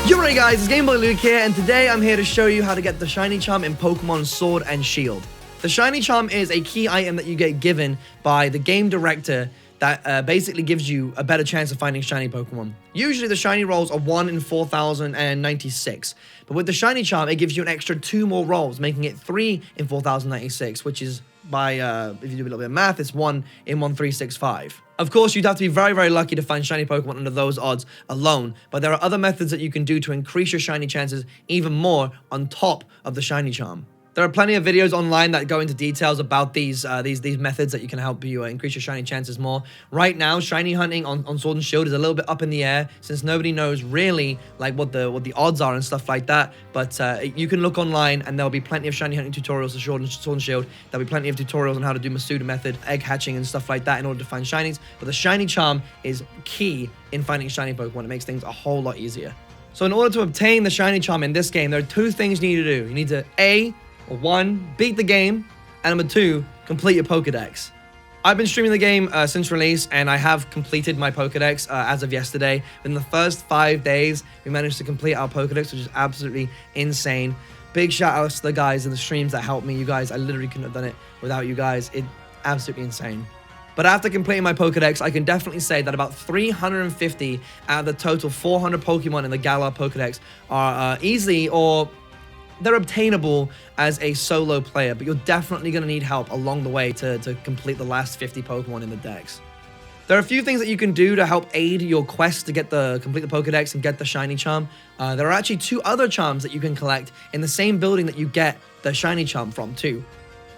Yo, right guys, it's GameboyLuke here, and today I'm here to show you how to get the shiny charm in Pokemon Sword and Shield. The shiny charm is a key item that you get given by the game director that basically gives you a better chance of finding shiny Pokemon. Usually the shiny rolls are 1 in 4,096, but with the shiny charm it gives you an extra 2 more rolls, making it 3 in 4,096, which is by, if you do a little bit of math, it's 1 in 1,365. Of course, you'd have to be very, very lucky to find shiny Pokemon under those odds alone, but there are other methods that you can do to increase your shiny chances even more on top of the shiny charm. There are plenty of videos online that go into details about these methods that you can help you increase your shiny chances more. Right now, shiny hunting on Sword and Shield is a little bit up in the air since nobody knows really like what the odds are and stuff like that. But you can look online and there'll be plenty of shiny hunting tutorials for Sword and Shield. There'll be plenty of tutorials on how to do Masuda method, egg hatching and stuff like that in order to find shinies. But the shiny charm is key in finding shiny Pokemon. It makes things a whole lot easier. So in order to obtain the shiny charm in this game, there are 2 things you need to do. You need to one, beat the game, and number 2, complete your Pokedex. I've been streaming the game since release, and I have completed my Pokedex as of yesterday. In the first 5 days, we managed to complete our Pokedex, which is absolutely insane. Big shout outs to the guys in the streams that helped me. You guys, I literally couldn't have done it without you guys. It's absolutely insane. But after completing my Pokedex, I can definitely say that about 350 out of the total 400 Pokemon in the Galar Pokedex are easy or they're obtainable as a solo player, but you're definitely going to need help along the way to complete the last 50 Pokemon in the Dex. There are a few things that you can do to help aid your quest to complete the Pokedex and get the shiny charm. There are actually 2 other charms that you can collect in the same building that you get the shiny charm from too.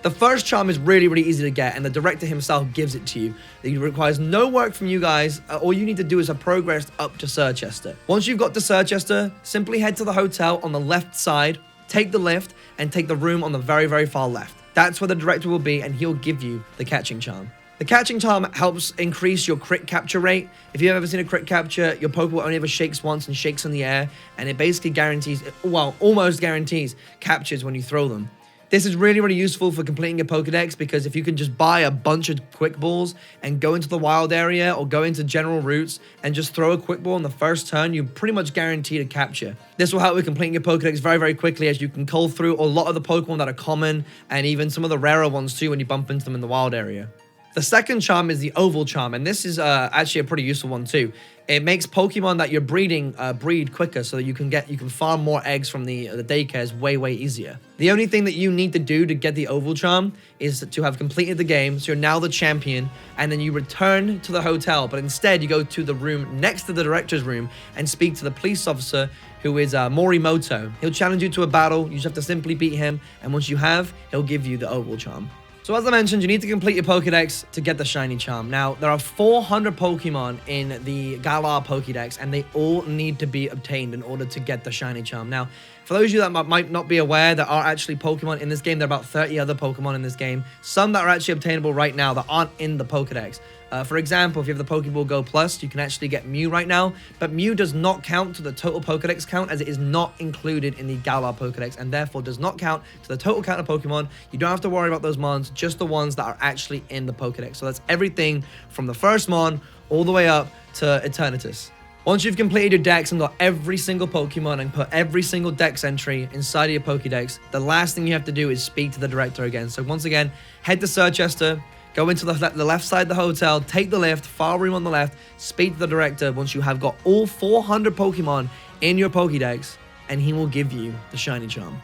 The first charm is really, really easy to get, and the director himself gives it to you. It requires no work from you guys. All you need to do is have progressed up to Sirchester. Once you've got to Sirchester, simply head to the hotel on the left side, take the lift, and take the room on the very, very far left. That's where the director will be, and he'll give you the catching charm. The catching charm helps increase your crit capture rate. If you've ever seen a crit capture, your Pokeball only ever shakes once and shakes in the air, and it basically guarantees, well, almost guarantees captures when you throw them. This is really, really useful for completing your Pokedex because if you can just buy a bunch of Quick Balls and go into the wild area or go into general routes and just throw a Quick Ball on the first turn, you're pretty much guaranteed a capture. This will help with completing your Pokedex very, very quickly as you can cull through a lot of the Pokemon that are common and even some of the rarer ones too when you bump into them in the wild area. The second charm is the Oval Charm, and this is actually a pretty useful one too. It makes Pokemon that you're breeding breed quicker, so that you can farm more eggs from the daycares way easier. The only thing that you need to do to get the Oval Charm is to have completed the game, so you're now the champion, and then you return to the hotel, but instead you go to the room next to the director's room and speak to the police officer who is Morimoto. He'll challenge you to a battle. You just have to simply beat him, and once you have, he'll give you the Oval Charm. So as I mentioned, you need to complete your Pokedex to get the shiny charm. Now, there are 400 Pokemon in the Galar Pokedex, and they all need to be obtained in order to get the shiny charm. Now, for those of you that might not be aware, there are actually Pokemon in this game. There are about 30 other Pokemon in this game. Some that are actually obtainable right now that aren't in the Pokedex. For example, if you have the Pokeball Go Plus, you can actually get Mew right now, but Mew does not count to the total Pokedex count as it is not included in the Galar Pokedex and therefore does not count to the total count of Pokemon. You don't have to worry about those mons, just the ones that are actually in the Pokedex. So that's everything from the first mon all the way up to Eternatus. Once you've completed your Dex and got every single Pokemon and put every single Dex entry inside of your Pokedex, the last thing you have to do is speak to the director again. So once again, head to Sirchester, go into the left side of the hotel, take the lift, far room on the left, speak to the director once you have got all 400 Pokemon in your Pokedex, and he will give you the shiny charm.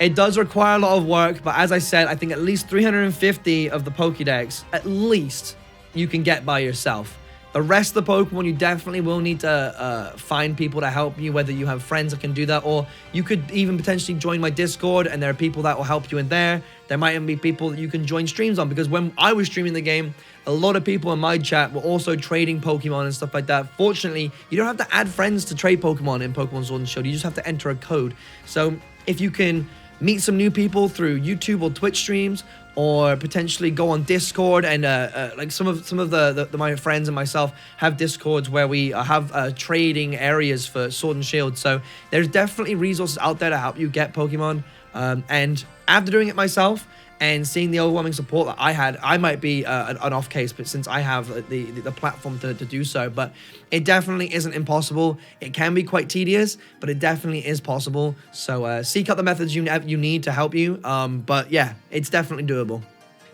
It does require a lot of work, but as I said, I think at least 350 of the Pokedex, at least, you can get by yourself. The rest of the Pokemon, you definitely will need to find people to help you, whether you have friends that can do that, or you could even potentially join my Discord, and there are people that will help you in there. There might even be people that you can join streams on, because when I was streaming the game, a lot of people in my chat were also trading Pokemon and stuff like that. Fortunately, you don't have to add friends to trade Pokemon in Pokemon Sword and Shield. You just have to enter a code. So if you can meet some new people through YouTube or Twitch streams, or potentially go on Discord, and like some of my friends and myself have Discords where we have trading areas for Sword and Shield. So there's definitely resources out there to help you get Pokemon. And after doing it myself, And seeing the overwhelming support that I had, I might be an off case, but since I have the platform to do so. But it definitely isn't impossible. It can be quite tedious, but it definitely is possible. So seek out the methods you need to help you. But yeah, it's definitely doable.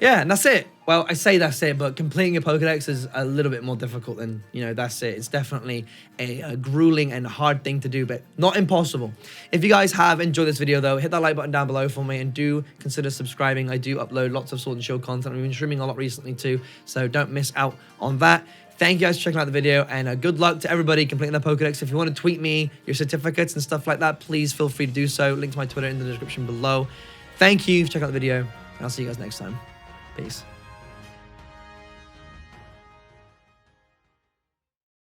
Yeah, and that's it. Well, I say that's it, but completing a Pokedex is a little bit more difficult than, that's it. It's definitely a grueling and hard thing to do, but not impossible. If you guys have enjoyed this video, though, hit that like button down below for me, and do consider subscribing. I do upload lots of Sword and Shield content. We've been streaming a lot recently, too, so don't miss out on that. Thank you guys for checking out the video, and good luck to everybody completing the Pokedex. If you want to tweet me your certificates and stuff like that, please feel free to do so. Link to my Twitter in the description below. Thank you for checking out the video, and I'll see you guys next time. Peace.